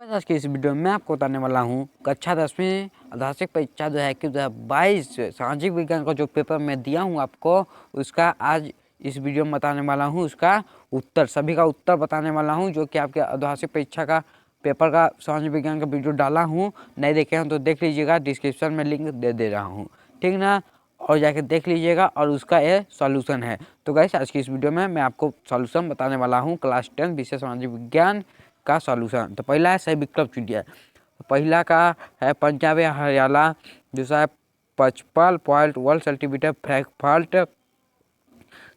आज की इस वीडियो में मैं आपको बताने वाला हूँ कक्षा 10वीं आधारिक परीक्षा जो है कि 2022 सामाजिक विज्ञान का जो पेपर मैं दिया हूँ आपको, उसका आज इस वीडियो में बताने वाला हूँ। उसका उत्तर, सभी का उत्तर बताने वाला हूँ, जो कि आपके आधारिक परीक्षा का पेपर का सामाजिक विज्ञान का वीडियो डाला हूँ। नहीं देखे हैं तो देख लीजिएगा, डिस्क्रिप्शन में लिंक दे रहा हूँ, ठीक ना, और जाके देख लीजिएगा। और उसका ये सॉल्यूशन है। तो गाइस, आज की इस वीडियो में मैं आपको सॉल्यूशन बताने वाला हूँ क्लास 10 विषय सामाजिक विज्ञान का सॉल्यूशन। तो पहला है सही विकल्प चुनिए। पहला का है पंजाब या हरियाणा, दूसरा है 55.1 सेंटीमीटर फ्रैंकफर्ट,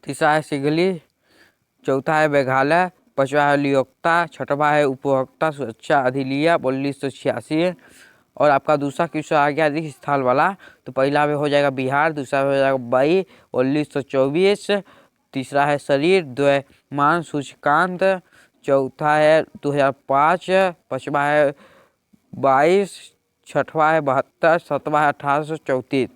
तीसरा है सिगली, चौथा है मेघालय, पांचवा है लियोक्ता, छठवा है उपभोक्ता सुरक्षा अधिनियम 1986। और आपका दूसरा क्वेश्चन आ गया रिक्त स्थल वाला। तो पहला में हो जाएगा बिहार, दूसरा में हो जाएगा मई 1924, तीसरा है शरीर द्रव्यमान सूचकांक, चौथा है 2005, पांचवा है 22, छठवा है 72, सातवां है 1834।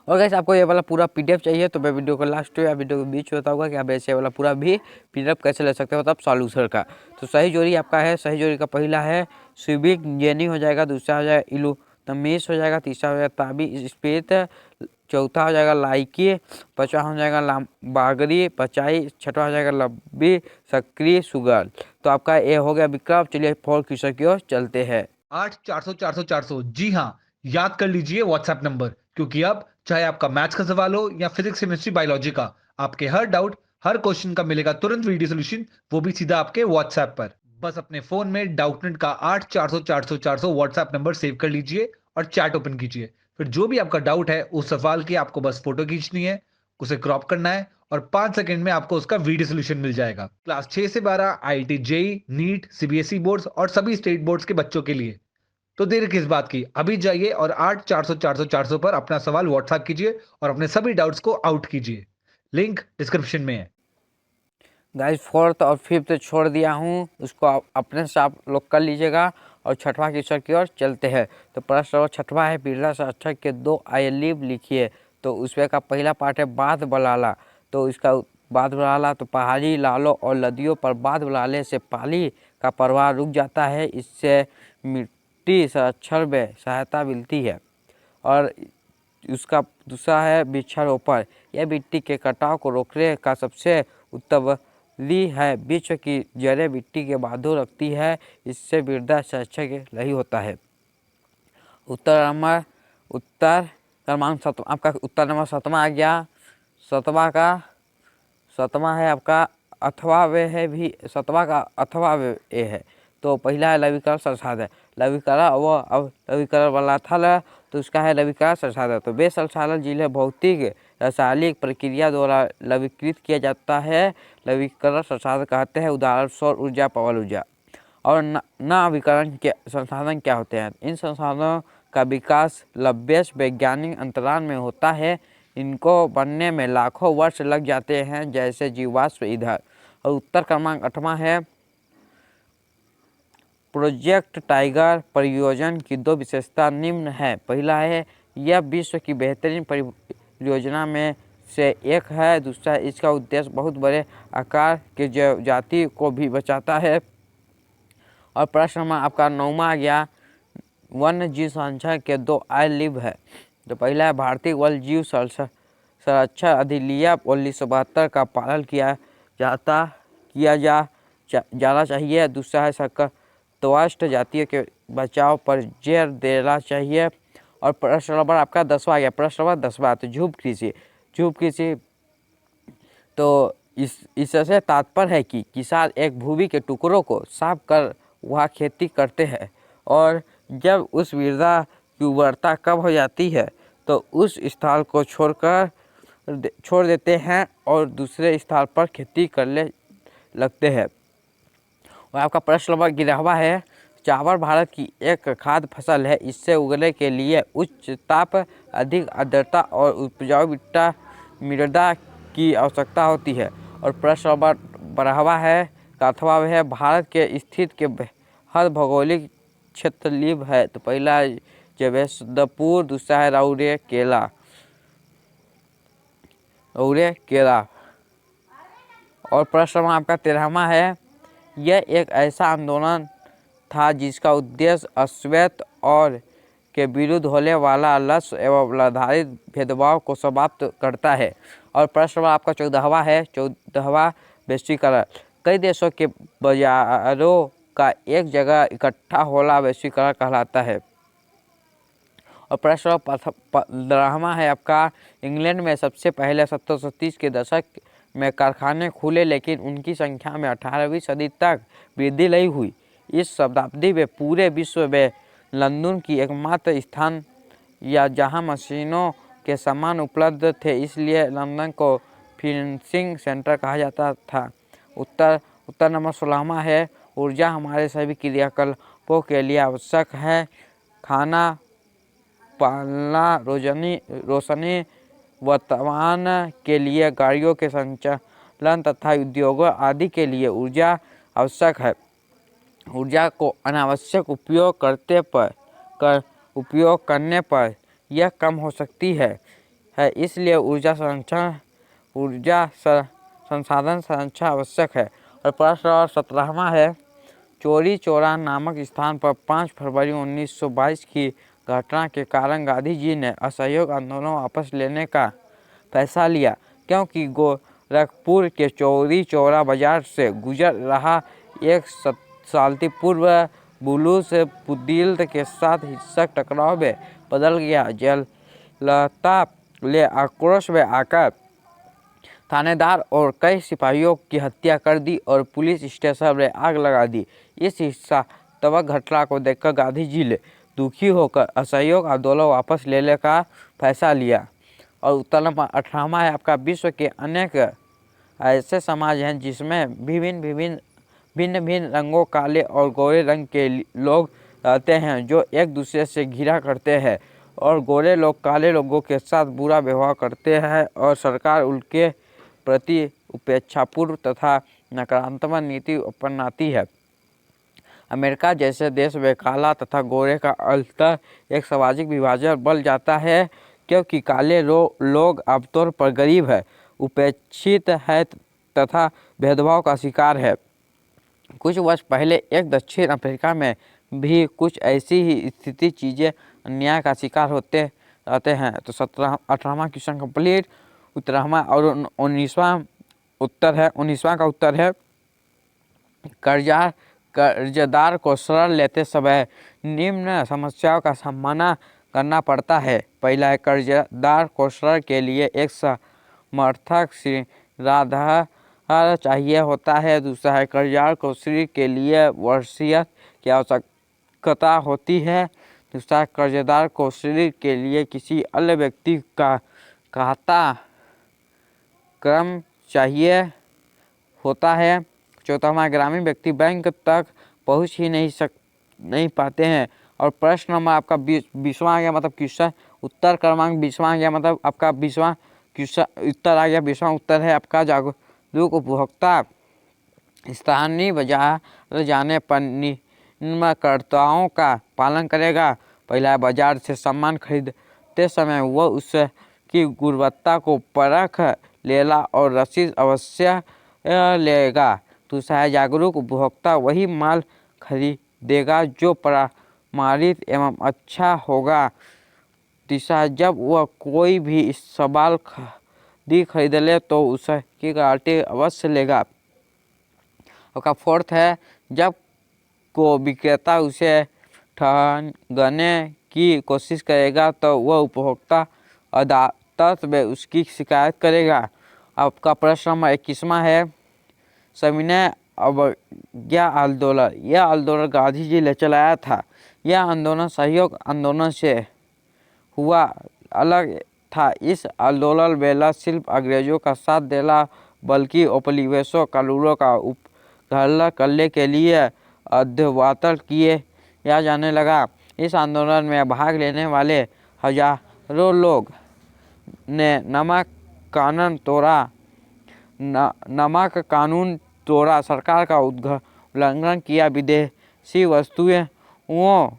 और गैस, आपको ये वाला पूरा पीडीएफ चाहिए तो मैं वीडियो को लास्ट या वीडियो के बीच बताऊंगा कि आप ऐसे वाला पूरा भी पीडीएफ कैसे ले सकते हो, मतलब सॉल्यूशन का। तो सही जोड़ी आपका है, सही जोड़ी का पहला है सिविक जेनी हो जाएगा, दूसरा हो जाएगा इलू तमीस हो जाएगा, तीसरा हो जाएगा ताबी स्पेत, चौथा हो जाएगा लाइकी, पांचवा हो जाएगा बागरी पचाई, छठवा हो जाएगा लब्बी सक्रिय सुगर। तो आपका ये हो गया विकल्प। चलिए फोर क्वेश्चन की ओर चलते हैं। 8 400 400 400, जी हाँ, याद कर लीजिए व्हाट्सएप नंबर, क्योंकि अब चाहे आपका मैथ्स का सवाल हो या फिजिक्स केमिस्ट्री बायोलॉजी का, आपके हर डाउट हर क्वेश्चन का मिलेगा तुरंत वीडियो सोल्यूशन, वो भी सीधा आपके व्हाट्सएप पर। बस अपने फोन में डाउटनेट का 8 400 400 400 व्हाट्सएप नंबर सेव कर लीजिए और चैट ओपन कीजिए। फिर जो भी आपका डाउट है उस सवाल की आपको बस फोटो खींचनी है, उसे क्रॉप करना है और 5 सेकंड में आपको उसका वीडियो सोल्यूशन मिल जाएगा। क्लास 6 से 12 IIT JEE NEET CBSE boards और सभी स्टेट बोर्ड्स के बच्चों के लिए। तो देर किस बात की, अभी जाइए और 8 400 400 400 पर अपना सवाल व्हाट्सएप कीजिए और अपने सभी डाउट्स को आउट कीजिए। लिंक डिस्क्रिप्शन में है। गाइस, फोर्थ और फिफ्थ छोड़ दिया हूँ, उसको अपने से आप लोग कर लीजिएगा। और छठवां क्वेश्चन की ओर चलते हैं। तो प्रश्न छठवां है बिरला साक्षर के दो आई लिव लिखिए। तो उसमें का पहला पार्ट है बाध बलाला। तो इसका बाध बलाला, तो पहाड़ी लालों और नदियों पर बाध बलाले से पानी का प्रवाह रुक जाता है, इससे मिट्टी संरक्षण में सहायता मिलती है। और उसका दूसरा है वृक्षारोपण, यह मिट्टी के कटाव को रोकने का सबसे उत्तम ली है। वृक्ष की जड़ें मिट्टी के बांधो रखती है, इससे मृदा संरक्षण नहीं होता है। उत्तर क्रमांक सतवा, आपका उत्तर नंबर 7वां आ गया। सतवां है आपका अथवा वे है, भी 7वां का अथवा वे ए है। तो पहला है लवीकरण संसाधन, लवीकरण व अब लवीकरण वाला थल, तो उसका है लवीकरण संसाधन। तो वे संसाधन जिन्हें भौतिक रासायनिक प्रक्रिया द्वारा लवीकृत किया जाता है, लवीकरण संसाधन कहते हैं। उदाहरण सौर ऊर्जा, पवन ऊर्जा। और नवीकरण के संसाधन क्या होते हैं? इन संसाधनों का विकास लंबे वैज्ञानिक अंतराल में होता है, इनको बनने में लाखों वर्ष लग जाते हैं, जैसे जीवाश्म ईंधन। और उत्तर क्रमांक 8वां है प्रोजेक्ट टाइगर परियोजना की दो विशेषता निम्न है। पहला है यह विश्व की बेहतरीन परियोजना में से एक है, दूसरा इसका उद्देश्य बहुत बड़े आकार के जाति को भी बचाता है। और प्रश्न नंबर आपका 9वां आ गया वन्य जीव संरक्षण के दो आई लिव है। तो पहला है भारतीय वन्य जीव संरक्षण अधिनियम 1972 का पालन किया जाना चाहिए। दूसरा है सकत्वष्ट जातियों के बचाव पर जोर देना चाहिए। और प्रश्न नंबर आपका 10वां आ गया। प्रश्न नंबर 10वां, तो झूम कृषि तो इससे तात्पर्य है कि किसान एक भूमि के टुकड़ों को साफ कर वहाँ खेती करते हैं, और जब उस मृदा की उर्वरता कम हो जाती है तो उस स्थान को छोड़ देते हैं और दूसरे स्थान पर खेती करने लगते हैं। और आपका प्रश्न नंबर 11वां है चावल भारत की एक खाद्य फसल है, इससे उगने के लिए उच्च ताप, अधिक आर्द्रता और उपजाऊ मृदा की आवश्यकता होती है। और प्रश्न नंबर 12वां है अथवा है भारत के स्थित के हर भौगोलिक क्षेत्र लिव है। तो पहला है जवेदपुर, दूसरा है राउरे केला। और प्रश्न नंबर आपका 13वां है यह एक ऐसा आंदोलन था, जिसका उद्देश्य अश्वेत और के विरुद्ध होने वाला लक्ष्य एवं निर्धारित भेदभाव को समाप्त करता है। और प्रश्न नंबर आपका 14वां है, 14वां वैश्वीकरण। कई देशों के बाजारों का एक जगह इकट्ठा होना वैश्वीकरण कहलाता है। और प्रश्न नंबर 15वां है आपका, इंग्लैंड में सबसे पहले 1730 के दशक में कारखाने खुले, लेकिन उनकी संख्या में 18वीं सदी तक वृद्धि नहीं हुई। इस शताब्दी में पूरे विश्व में लंदन की एकमात्र स्थान या जहां मशीनों के सामान उपलब्ध थे, इसलिए लंदन को फिनिशिंग सेंटर कहा जाता था। उत्तर नंबर 16वां है, ऊर्जा हमारे सभी क्रियाकलापों के लिए आवश्यक है। खाना, पालना, रोशनी, वर्तमान के लिए गाड़ियों के संचालन तथा उद्योगों आदि के लिए ऊर्जा आवश्यक है। ऊर्जा को अनावश्यक उपयोग करने पर यह कम हो सकती है। इसलिए ऊर्जा संसाधन संरक्षण आवश्यक है। और प्रश्न 17वां है, चौरी चौरा नामक स्थान पर 5 फरवरी 1922 की घटना के कारण गांधी जी ने असहयोग आंदोलन वापस लेने का फैसला लिया, क्योंकि गोरखपुर के चौरी चौरा बाजार से गुजर रहा एक शताब्दी पूर्व बुलूस बुद्दील के साथ हिंसक टकराव में बदल गया। जयललिता ने आक्रोश में आकर थानेदार और कई सिपाहियों की हत्या कर दी और पुलिस स्टेशन में आग लगा दी। इस हिंसात्मक घटना को देखकर गांधी जी ने दुखी होकर असहयोग आंदोलन वापस लेने का फैसला लिया। और उत्तर नंबर 18वां है आपका, विश्व के अनेक ऐसे समाज हैं जिसमें भिन्न भिन्न रंगों, काले और गोरे रंग के लोग रहते हैं, जो एक दूसरे से घृणा करते हैं और गोरे लोग काले लोगों के साथ बुरा व्यवहार करते हैं और सरकार उनके प्रति उपेक्षापूर्ण तथा नकारात्मक नीति अपनाती है। अमेरिका जैसे देश में काला तथा गोरे का अंतर एक सामाजिक विभाजन बन जाता है, क्योंकि काले लोग आमतौर पर गरीब है, उपेक्षित है तथा भेदभाव का शिकार है। कुछ वर्ष पहले एक दक्षिण अफ्रीका में भी कुछ ऐसी ही स्थिति चीज़ें अन्याय का शिकार होते रहते हैं। तो 18वां क्वेश्चन कंप्लीट। 17वां और 19वां का उत्तर है, कर्जदार को ऋण लेते समय निम्न समस्याओं का सामना करना पड़ता है। पहला है, कर्जदार को ऋण के लिए एक समर्थक ऋणाधार चाहिए होता है। दूसरा है, कर्जदार को ऋण के लिए वसीयत की आवश्यकता होती है। दूसरा, कर्जदार को ऋण के लिए किसी अन्य व्यक्ति का खाता क्रम चाहिए होता है। चौथा, ग्रामीण व्यक्ति बैंक तक पहुंच ही नहीं पाते हैं। और प्रश्न नंबर आपका 20वां आ गया, मतलब क्वेश्चन उत्तर क्रमांक 20वां आ गया, मतलब आपका 20वां क्वेश्चन उत्तर आ गया। 20वां उत्तर है आपका, जागरूक उपभोक्ता स्थानीय बाजार जाने पर निम्नकर्ताओं का पालन करेगा। पहला है, बाजार से सामान खरीदते समय वह उसकी गुणवत्ता को परख लेगा और रसीद अवश्य लेगा। दूसरा है, जागरूक उपभोक्ता वही माल खरीदेगा जो प्रमाणित एवं अच्छा होगा। तीसरा, जब वह कोई भी सामान खरीद ले तो उसकी गारंटी अवश्य लेगा। और फोर्थ है, जब को विक्रेता उसे ठगने की कोशिश करेगा तो वह उपभोक्ता अदालत में उसकी शिकायत करेगा। आपका प्रश्न नंबर 21वां है, सविनय अवज्ञा आंदोलन। यह आंदोलन गांधी जी ने चलाया था। यह आंदोलन सहयोग आंदोलन से हुआ अलग था। इस आंदोलन में न सिर्फ अंग्रेजों का साथ देना बल्कि औपनिवेशिक कानूनों का उल्लंघन करने के लिए अध्ययन किया जाने लगा। इस आंदोलन में भाग लेने वाले हजारों लोग ने नमक कानून तोड़ा, सरकार का उल्लंघन किया, विदेशी वस्तुओं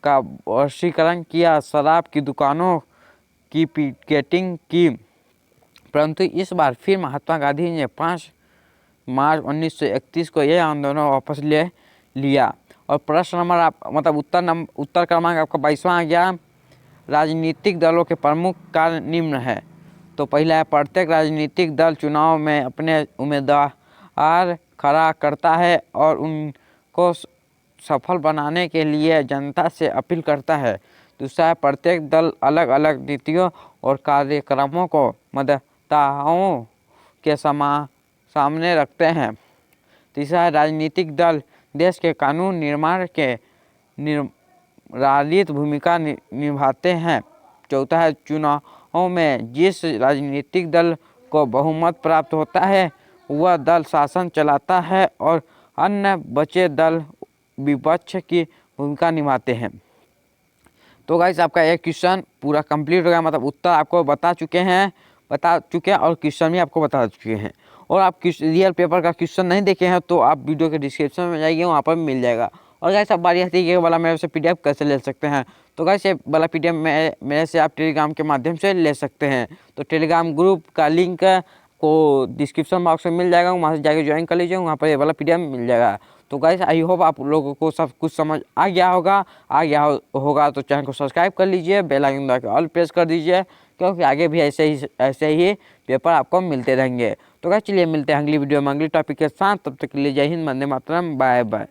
का वशीकरण किया, शराब की दुकानों की पिकेटिंग की। परंतु इस बार फिर महात्मा गांधी ने 5 मार्च 1931 को यह आंदोलन वापस ले लिया और प्रश्न नंबर आप मतलब उत्तर क्रमांक आपका 22वां आ गया। राजनीतिक दलों के प्रमुख कार्य निम्न है। तो पहला है, प्रत्येक राजनीतिक दल चुनाव में अपने उम्मीदवार खड़ा करता है और उनको सफल बनाने के लिए जनता से अपील करता है। दूसरा है, प्रत्येक दल अलग अलग नीतियों और कार्यक्रमों को मतदाताओं के सामने रखते हैं। तीसरा है, राजनीतिक दल देश के कानून निर्माण के निर्णायक भूमिका निभाते हैं। चौथा है, चुनाव में जिस राजनीतिक दल को बहुमत प्राप्त होता है वह दल शासन चलाता है और अन्य बचे दल विपक्ष की भूमिका निभाते हैं। तो गाइस आपका एक क्वेश्चन पूरा कंप्लीट हो गया, मतलब उत्तर आपको बता चुके हैं और क्वेश्चन भी आपको बता चुके हैं। और आप रियल पेपर का क्वेश्चन नहीं देखे हैं तो आप वीडियो के डिस्क्रिप्शन में जाइए, वहाँ पर मिल जाएगा। और गाइस अब बारी आती है कि ये वाला मेरे से PDF कैसे ले सकते हैं। तो गाइस ये वाला PDF मेरे से आप टेलीग्राम के माध्यम से ले सकते हैं। तो टेलीग्राम ग्रुप का लिंक को डिस्क्रिप्शन बॉक्स में मिल जाएगा, वहाँ से जाकर ज्वाइन कर लीजिए, वहाँ पर ये वाला PDF मिल जाएगा। तो गाइस आई होप आप लोगों को सब कुछ समझ आ गया होगा। तो चैनल को सब्सक्राइब कर लीजिए, बेल आइकन दबा के ऑल प्रेस कर दीजिए, क्योंकि आगे भी ऐसे ही पेपर आपको मिलते रहेंगे। तो गाइस चलिए मिलते हैं अगली वीडियो में अगली टॉपिक के साथ। तब तक के लिए जय हिंद, वंदे मातरम, बाय बाय।